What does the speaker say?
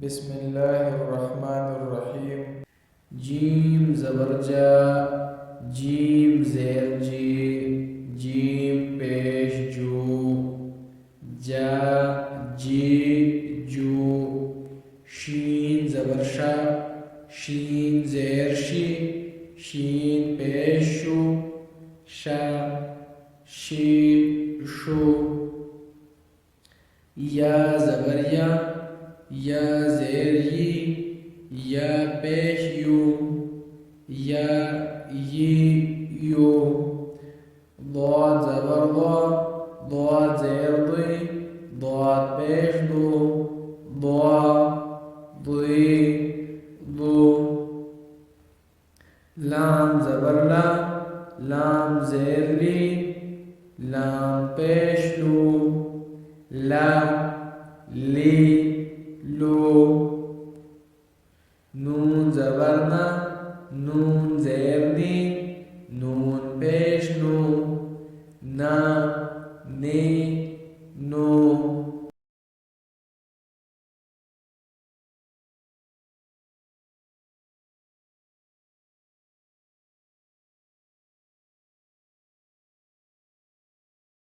बिस्मिल्लाहिर्रहमानिर्रहीम। जीम ज़बर जा, जीम ज़ेर जी, जीम पेश जू, जा जी जू, शीन ज़बर शा, शीन ज़ेर शी, शीन पेश शू, शा शीन शू, या ज़बर या ज़ेर यी, या पेश यू, या यी यू, ضاد ज़बर ضاد ज़ेर दी, ضاد पेश दू, ضا दी दू, लाम ज़बर लाम ज़ेर ली, लाम पेश लू, ला ली लू, नून ज़बर नून ज़ेर नी,